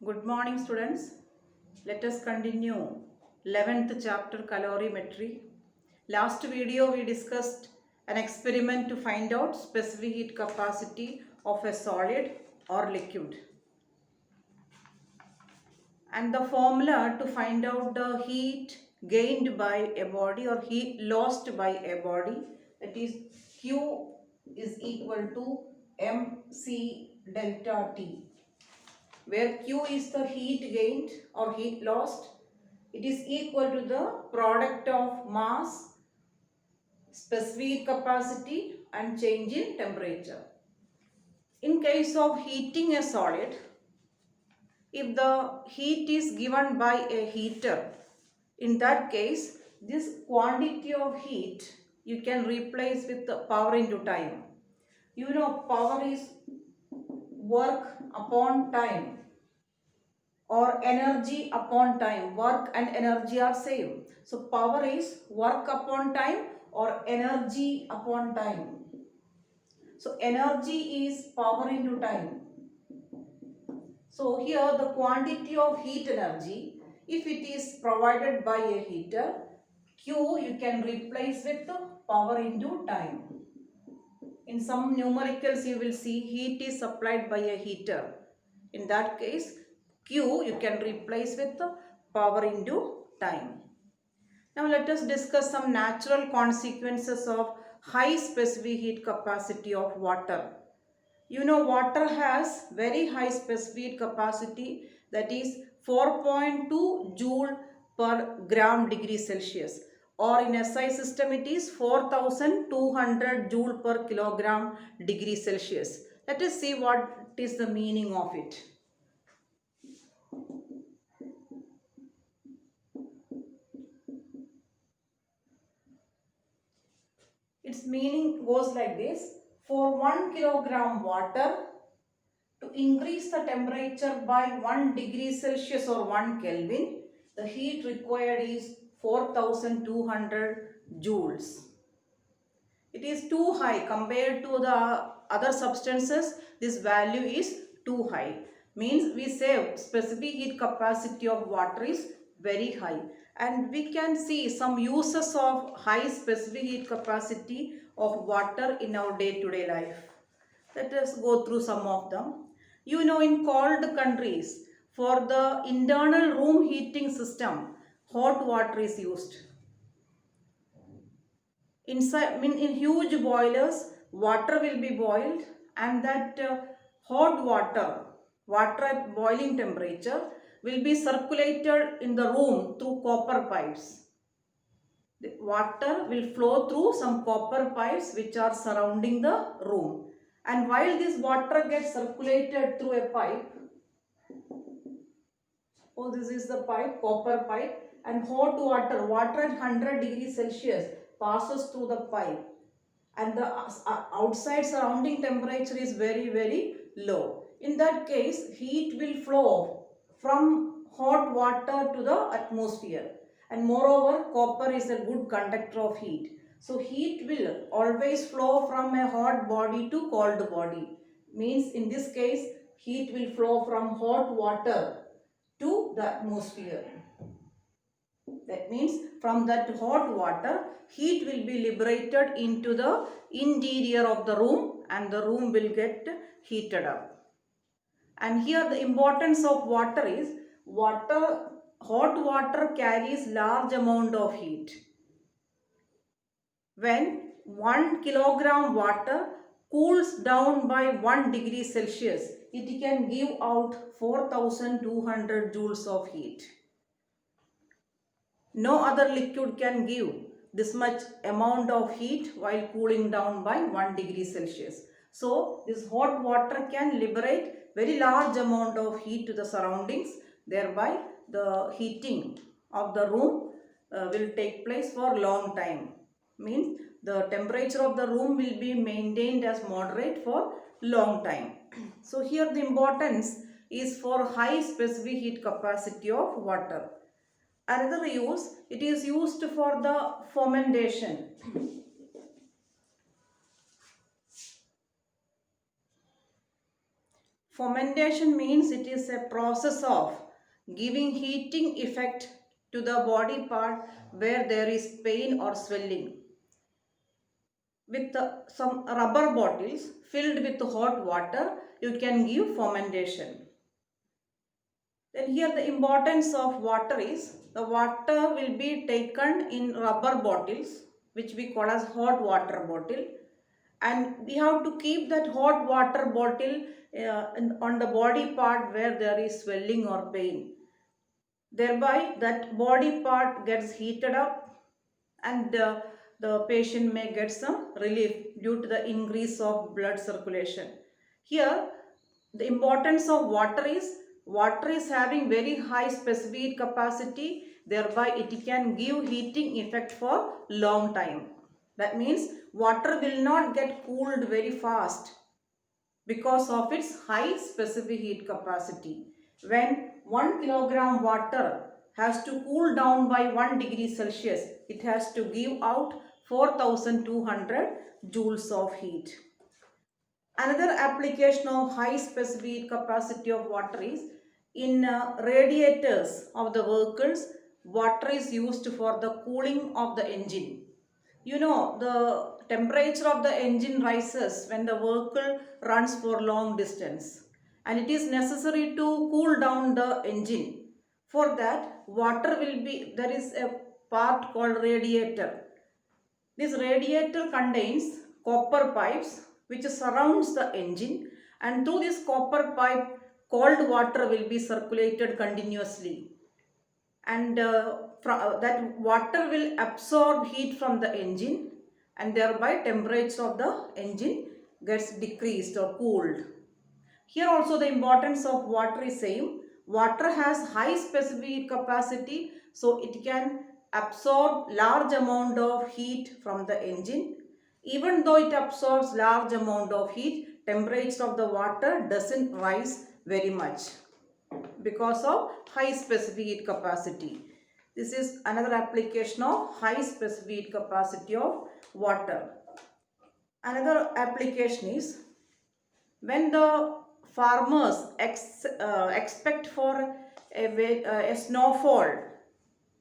Good morning, students. Let us continue 11th chapter calorimetry. Last video we discussed an experiment to find out specific heat capacity of a solid or liquid. And the formula to find out the heat gained by a body or heat lost by a body, that is Q is equal to mc delta T, where Q is the heat gained or heat lost. It is equal to the product of mass, specific capacity and change in temperature. In case of heating a solid, if the heat is given by a heater, in that case this quantity of heat you can replace with the power into time. You know, power is work upon time or energy upon time. Work and energy are same. So power is work upon time or energy upon time. So energy is power into time. So here the quantity of heat energy, if it is provided by a heater, Q you can replace with the power into time. In some numericals you will see heat is supplied by a heater. In that case Q you can replace with the power into time. Now let us discuss some natural consequences of high specific heat capacity of water. You know, water has very high specific capacity, that is 4.2 joule per gram degree Celsius, or in SI system it is 4200 joule per kilogram degree Celsius. Let us see what is the meaning of it. Its meaning goes like this: for 1 kilogram water, to increase the temperature by 1 degree Celsius or 1 Kelvin, the heat required is 4200 joules. It is too high compared to the other substances. This value is too high. Means we say specific heat capacity of water is very high. And we can see some uses of high specific heat capacity of water in our day-to-day life. Let us go through some of them. You know, in cold countries, for the internal room heating system, hot water is used. Inside, in huge boilers, water will be boiled, and that hot water at boiling temperature, will be circulated in the room through copper pipes. The water will flow through some copper pipes which are surrounding the room. And while this water gets circulated through a pipe, this is the pipe, copper pipe, and hot water at 100 degrees Celsius passes through the pipe, and the outside surrounding temperature is very low. In that case, heat will flow from hot water to the atmosphere, and moreover copper is a good conductor of heat. So heat will always flow from a hot body to cold body. Means in this case heat will flow from hot water to the atmosphere. That means from that hot water, heat will be liberated into the interior of the room, and the room will get heated up. And here the importance of water is, hot water carries large amount of heat. When 1 kilogram water cools down by 1 degree Celsius, it can give out 4200 joules of heat. No other liquid can give this much amount of heat while cooling down by 1 degree Celsius. So this hot water can liberate very large amount of heat to the surroundings, thereby the heating of the room will take place for long time. Means the temperature of the room will be maintained as moderate for long time. So here the importance is for high specific heat capacity of water. Another use, it is used for the fermentation. Fermentation means it is a process of giving heating effect to the body part where there is pain or swelling. With some rubber bottles filled with hot water, you can give fermentation. Then here the importance of water is, the water will be taken in rubber bottles which we call as hot water bottle, and we have to keep that hot water bottle on the body part where there is swelling or pain. Thereby that body part gets heated up, and the patient may get some relief due to the increase of blood circulation. Here the importance of water is having very high specific heat capacity, thereby it can give heating effect for long time. That means water will not get cooled very fast because of its high specific heat capacity. When 1 kilogram water has to cool down by 1 degree Celsius, it has to give out 4200 joules of heat. Another application of high specific heat capacity of water is in radiators of the vehicles. Water is used for the cooling of the engine. You know, the temperature of the engine rises when the vehicle runs for long distance, and it is necessary to cool down the engine. For that, water will be, there is a part called radiator. This radiator contains copper pipes which surrounds the engine, and through this copper pipe cold water will be circulated continuously, and that water will absorb heat from the engine, and thereby temperature of the engine gets decreased or cooled. Here also the importance of water is same. Water has high specific heat capacity, so it can absorb large amount of heat from the engine. Even though it absorbs large amount of heat, temperature of the water doesn't rise very much because of high specific heat capacity. This is another application of high specific heat capacity of water. Another application is when the farmers expect for a snowfall,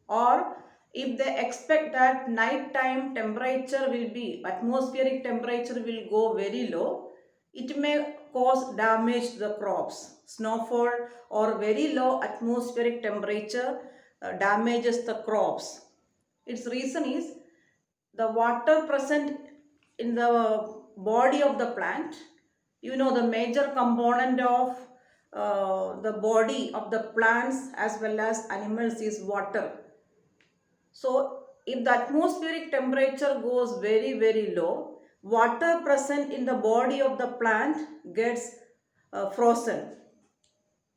or if they expect that night time temperature will be, atmospheric temperature will go very low, it may cause damage to the crops. Snowfall or very low atmospheric temperature damages the crops. Its reason is the water present in the body of the plant. You know, the major component of the body of the plants as well as animals is water. So if the atmospheric temperature goes very very low, water present in the body of the plant gets frozen.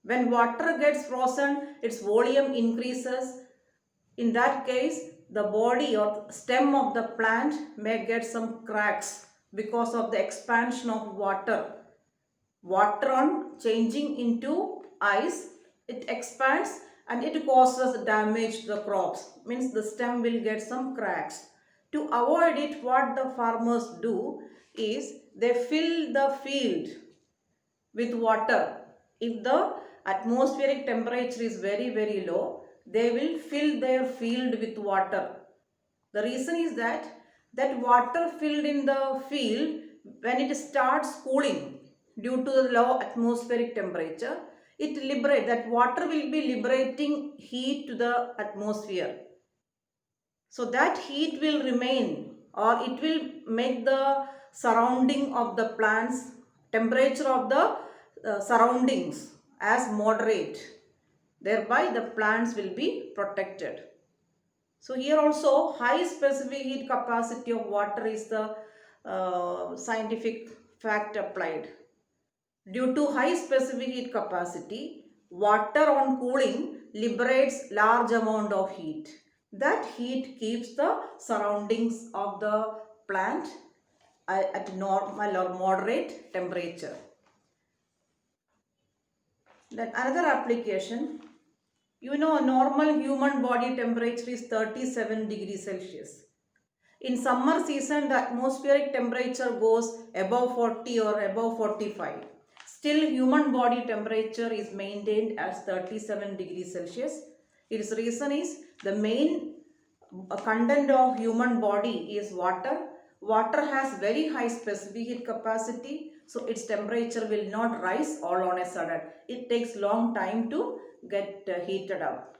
When water gets frozen, its volume increases. In that case, the body or stem of the plant may get some cracks because of the expansion of water. Water on changing into ice, it expands and it causes damage to the crops. Means the stem will get some cracks. To avoid it, what the farmers do is they fill the field with water. If the atmospheric temperature is very very low, they will fill their field with water. The reason is that water filled in the field, when it starts cooling due to the low atmospheric temperature, it liberates, that water will be liberating heat to the atmosphere. So that heat will remain, or it will make the surrounding of the plants, temperature of the surroundings as moderate. Thereby the plants will be protected. So here also high specific heat capacity of water is the scientific fact applied. Due to high specific heat capacity, water on cooling liberates large amount of heat. That heat keeps the surroundings of the plant at normal or moderate temperature. Then another application, you know, normal human body temperature is 37 degrees Celsius. In summer season, the atmospheric temperature goes above 40 or above 45. still human body temperature is maintained as 37 degrees Celsius. Its reason is the main content of human body is water. Water has very high specific heat capacity, so its temperature will not rise all on a sudden. It takes long time to get heated up.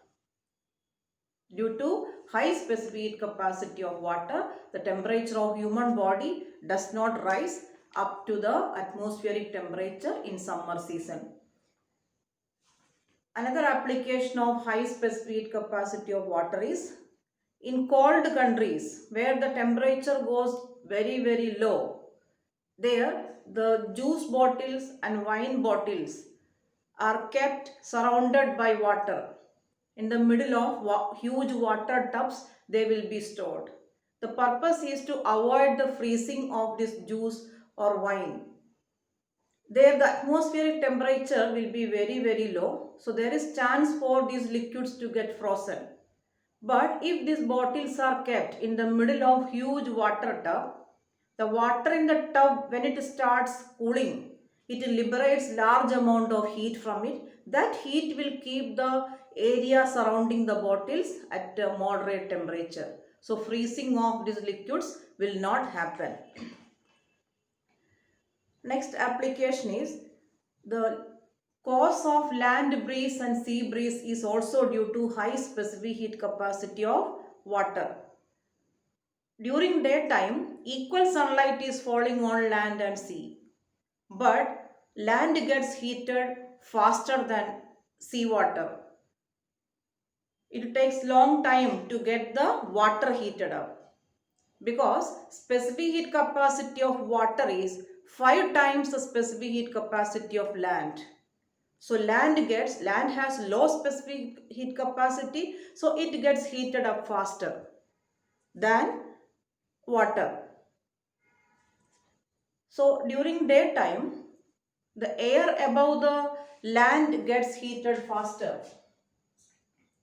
Due to high specific heat capacity of water, the temperature of human body does not rise up to the atmospheric temperature in summer season. Another application of high specific heat capacity of water is in cold countries where the temperature goes very low. There the juice bottles and wine bottles are kept surrounded by water. In the middle of huge water tubs they will be stored. The purpose is to avoid the freezing of this juice or wine. There the atmospheric temperature will be very low, so there is chance for these liquids to get frozen. But if these bottles are kept in the middle of huge water tub, the water in the tub, when it starts cooling, it liberates large amount of heat from it. That heat will keep the area surrounding the bottles at a moderate temperature. So freezing of these liquids will not happen. Next application is the cause of land breeze and sea breeze is also due to high specific heat capacity of water. During daytime, equal sunlight is falling on land and sea, but land gets heated faster than seawater. It takes long time to get the water heated up because specific heat capacity of water is 5 times the specific heat capacity of land. So land has low specific heat capacity, so it gets heated up faster than water. So during daytime, the air above the land gets heated faster.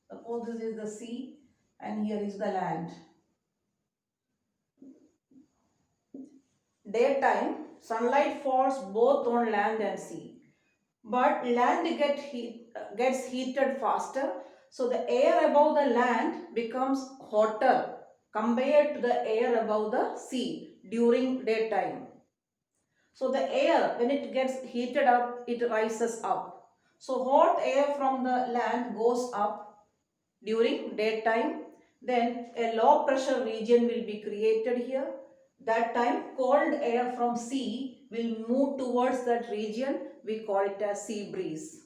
Suppose this is the sea and here is the land. Daytime, sunlight falls both on land and sea. But land gets heated faster. So the air above the land becomes hotter compared to the air above the sea during daytime. So the air, when it gets heated up, it rises up. So hot air from the land goes up during daytime. Then a low pressure region will be created here. That time cold air from sea will move towards that region. We call it as sea breeze.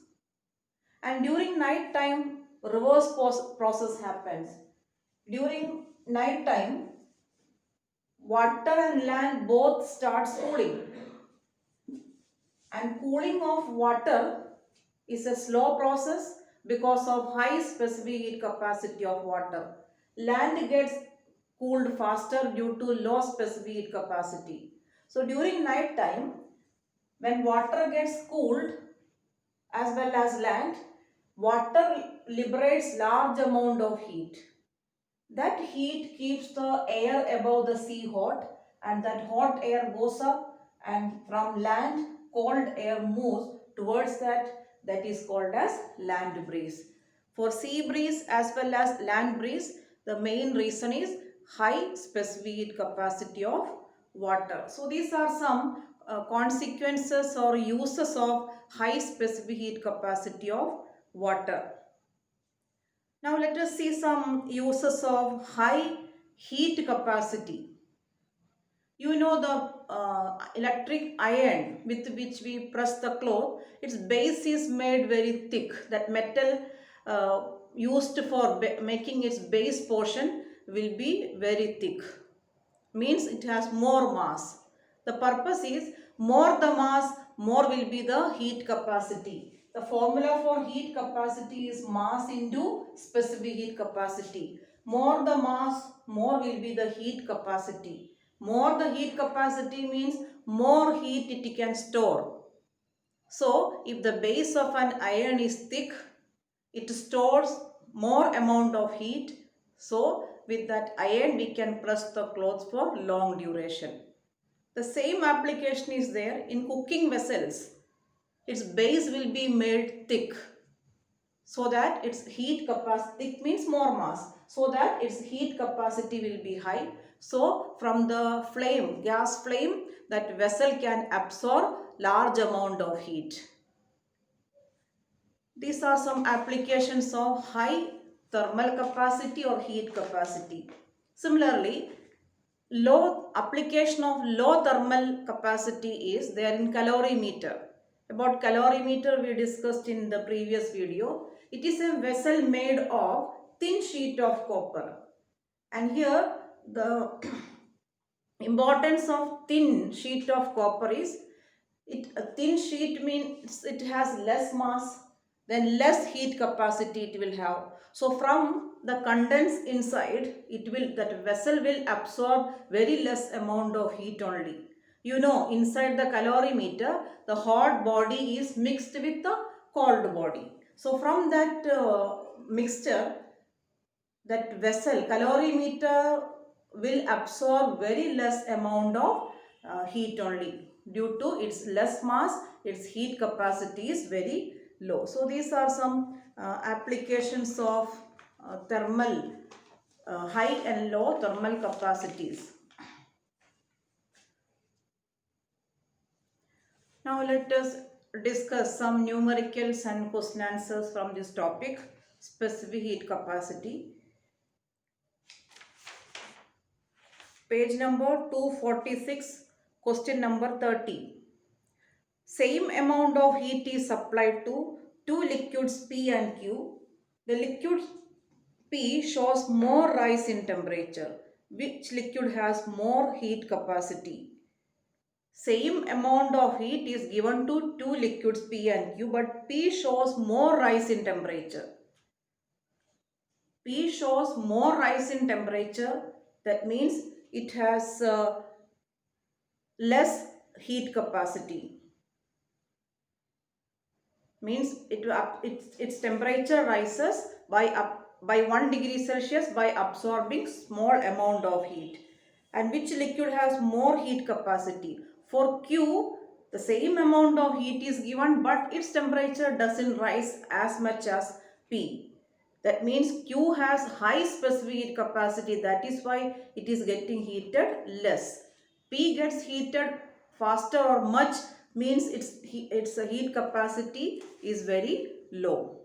And during night time, reverse process happens. During night time, water and land both starts cooling. And cooling of water is a slow process because of high specific heat capacity of water. Land gets cooled faster due to low specific heat capacity. So during night time, when water gets cooled as well as land, water liberates large amount of heat. That heat keeps the air above the sea hot, and that hot air goes up, and from land cold air moves towards that is called as land breeze. For sea breeze as well as land breeze, the main reason is high specific heat capacity of water. So these are some consequences or uses of high specific heat capacity of water. Now let us see some uses of high heat capacity. You know the electric iron with which we press the cloth, its base is made very thick. That metal used for making its base portion will be very thick. Means it has more mass. The purpose is more the mass, more will be the heat capacity. The formula for heat capacity is mass into specific heat capacity. More the mass, more will be the heat capacity. More the heat capacity means more heat it can store. So if the base of an iron is thick, it stores more amount of heat. So with that iron we can press the clothes for long duration. The same application is there in cooking vessels. its base will be made thick, so that its heat capacity, thick means more mass, so that its heat capacity will be high. So from the flame, gas flame, that vessel can absorb large amount of heat. These are some applications of high thermal capacity or heat capacity. Similarly, low application of low thermal capacity is there in calorimeter. About calorimeter we discussed in the previous video. It is a vessel made of thin sheet of copper. And here the importance of thin sheet of copper is, a thin sheet means it has less mass, then less heat capacity it will have. So from the condense inside, that vessel will absorb very less amount of heat only. You know, inside the calorimeter, the hot body is mixed with the cold body. So from that mixture, that vessel calorimeter will absorb very less amount of heat only. Due to its less mass, its heat capacity is very low. So these are some applications of thermal, high and low thermal capacities. Now let us discuss some numericals and question answers from this topic, specific heat capacity. Page number 246, question number 30. Same amount of heat is supplied to two liquids P and Q. The liquid P shows more rise in temperature. Which liquid has more heat capacity? Same amount of heat is given to two liquids P and Q, but P shows more rise in temperature. P shows more rise in temperature. That means it has less heat capacity. Means its temperature rises by 1 degree Celsius by absorbing small amount of heat. And which liquid has more heat capacity? For Q, the same amount of heat is given, but its temperature doesn't rise as much as P. That means Q has high specific heat capacity. That is why it is getting heated less. P gets heated faster or much, means its heat capacity is very low.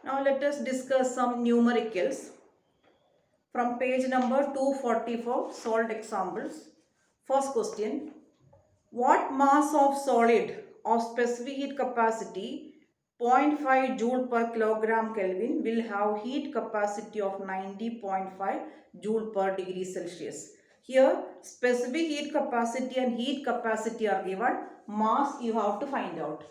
Now let us discuss some numericals. From page number 244, solved examples. First question. What mass of solid of specific heat capacity 0.5 joule per kilogram Kelvin will have heat capacity of 90.5 joule per degree Celsius? Here specific heat capacity and heat capacity are given. Mass you have to find out.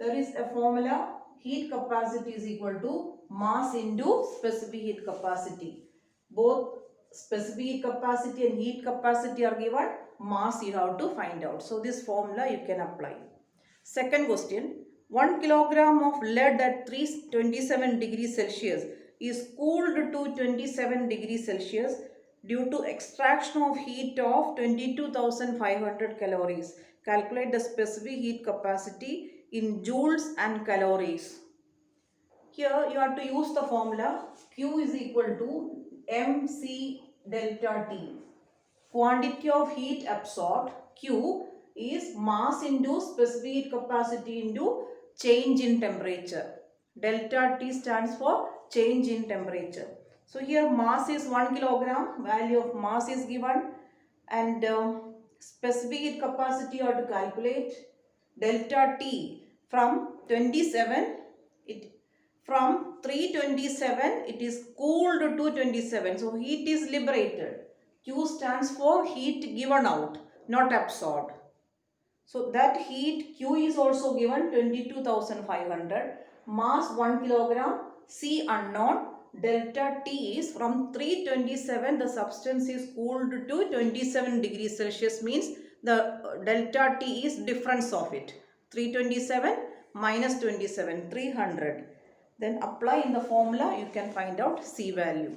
There is a formula. Heat capacity is equal to mass into specific heat capacity. Both specific heat capacity and heat capacity are given. Mass you have to find out. So this formula you can apply. Second question. 1 kilogram of lead at 327 degrees Celsius is cooled to 27 degrees Celsius due to extraction of heat of 22,500 calories. Calculate the specific heat capacity in joules and calories. Here you have to use the formula. Q is equal to mc delta T. Quantity of heat absorbed, Q, is mass into specific heat capacity into change in temperature. Delta T stands for change in temperature. So here mass is 1 kilogram, value of mass is given, and specific heat capacity you have to calculate. Delta T from 27, from 327 it is cooled to 27. So heat is liberated. Q stands for heat given out, not absorbed. So that heat Q is also given 22,500. Mass 1 kilogram, C unknown. Delta T is from 327, the substance is cooled to 27 degrees Celsius, means the delta T is difference of it. 327 minus 27, 300. Then apply in the formula, you can find out C value.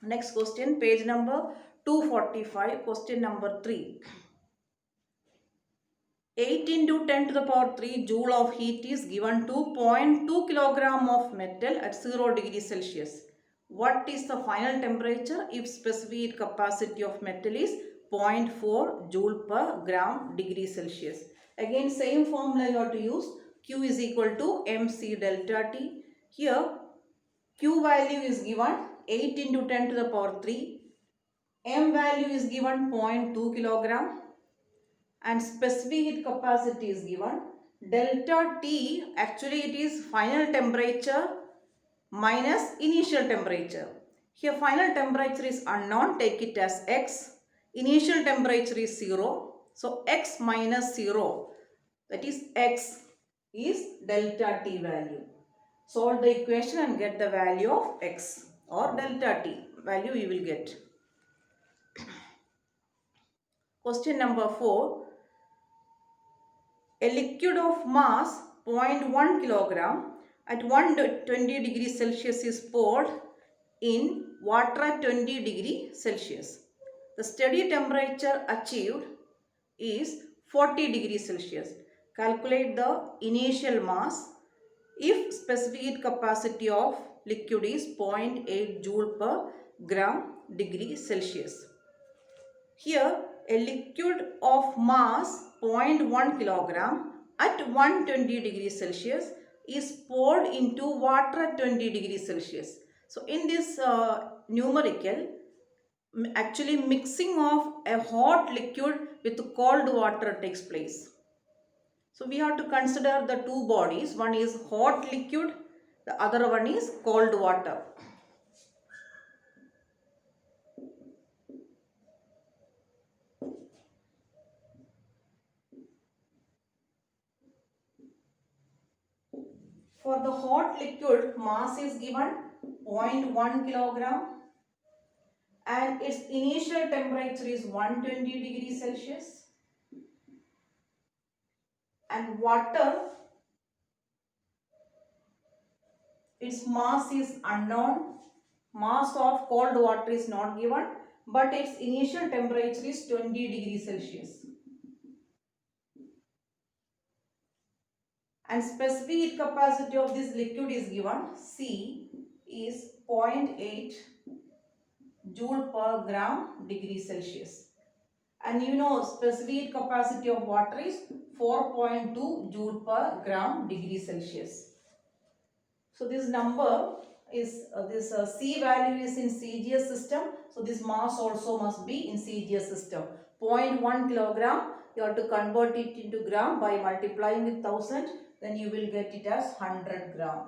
Next question, page number 245, question number 3. 8 into 10 to the power 3 joule of heat is given to 0.2 kilogram of metal at 0 degree Celsius. What is the final temperature if specific heat capacity of metal is 0.4 joule per gram degree Celsius? Again, same formula you have to use. Q is equal to mc delta T. Here, Q value is given 8 into 10 to the power 3. M value is given 0.2 kilogram and specific heat capacity is given. Delta T, actually it is final temperature minus initial temperature. Here final temperature is unknown, take it as X. Initial temperature is 0. So X minus 0, that is X, is delta T value. Solve the equation and get the value of X or delta T value you will get. Question number 4. A liquid of mass 0.1 kilogram at 120 degrees Celsius is poured in water at 20 degrees Celsius. The steady temperature achieved is 40 degrees Celsius. Calculate the initial mass if specific heat capacity of liquid is 0.8 joule per gram degree Celsius. Here, a liquid of mass 0.1 kilogram at 120 degrees Celsius is poured into water at 20 degrees Celsius. So, in this numerical, actually mixing of a hot liquid with cold water takes place. So, we have to consider the two bodies. One is hot liquid, the other one is cold water. For the hot liquid, mass is given 0.1 kilogram and its initial temperature is 120 degrees Celsius. And water, its mass is unknown. Mass of cold water is not given, but its initial temperature is 20 degrees Celsius. And specific heat capacity of this liquid is given. C is 0.8 joule per gram degree Celsius. And you know specific heat capacity of water is 4.2 joule per gram degree Celsius. So this number is this C value is in CGS system. So this mass also must be in CGS system. 0.1 kilogram, you have to convert it into gram by multiplying with 1000. Then you will get it as 100 gram.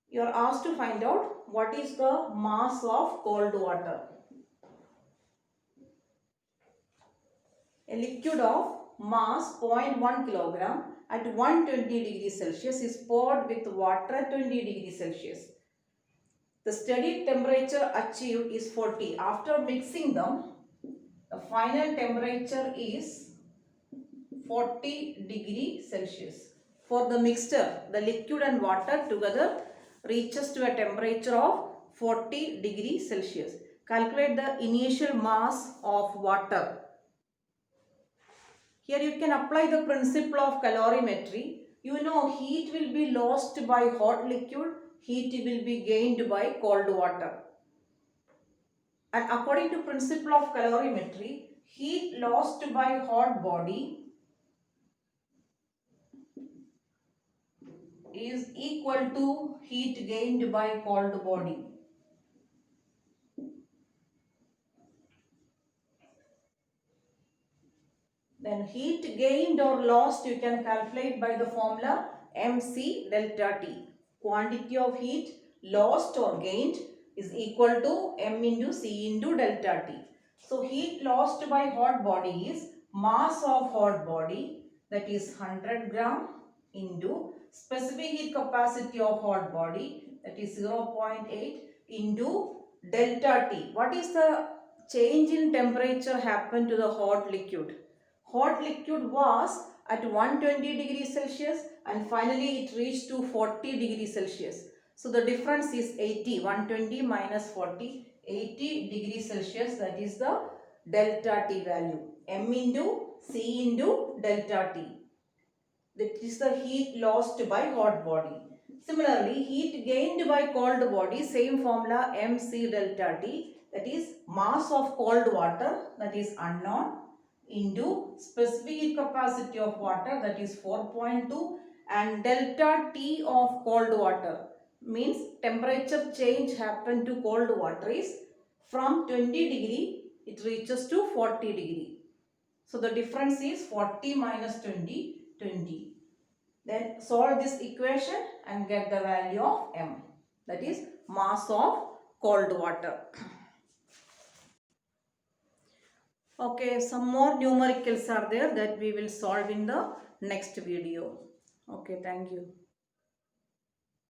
You are asked to find out what is the mass of cold water. A liquid of mass 0.1 kilogram at 120 degrees Celsius is poured with water at 20 degrees Celsius. The steady temperature achieved is 40. After mixing them, the final temperature is 40 degrees Celsius. For the mixture, the liquid and water together reaches to a temperature of 40 degrees Celsius. Calculate the initial mass of water. Here you can apply the principle of calorimetry. You know heat will be lost by hot liquid, heat will be gained by cold water. And according to principle of calorimetry, heat lost by hot body is equal to heat gained by cold body. Then heat gained or lost you can calculate by the formula mc delta T. Quantity of heat lost or gained is equal to m into c into delta T. So heat lost by hot body is mass of hot body, that is 100 gram, into specific heat capacity of hot body, that is 0.8, into delta T. What is the change in temperature happen to the hot liquid? Hot liquid was at 120 degrees Celsius and finally it reached to 40 degrees Celsius. So the difference is 80. 120 minus 40, 80 degrees Celsius, that is the delta T value. M into C into delta T. That is the heat lost by hot body. Similarly, heat gained by cold body, same formula mc delta T, that is mass of cold water, that is unknown, into specific heat capacity of water, that is 4.2, and delta T of cold water, means temperature change happen to cold water is from 20 degree it reaches to 40 degree. So the difference is 40 minus 20, 20. Then solve this equation and get the value of m, that is mass of cold water. Okay, some more numericals are there that we will solve in the next video. Okay, thank you.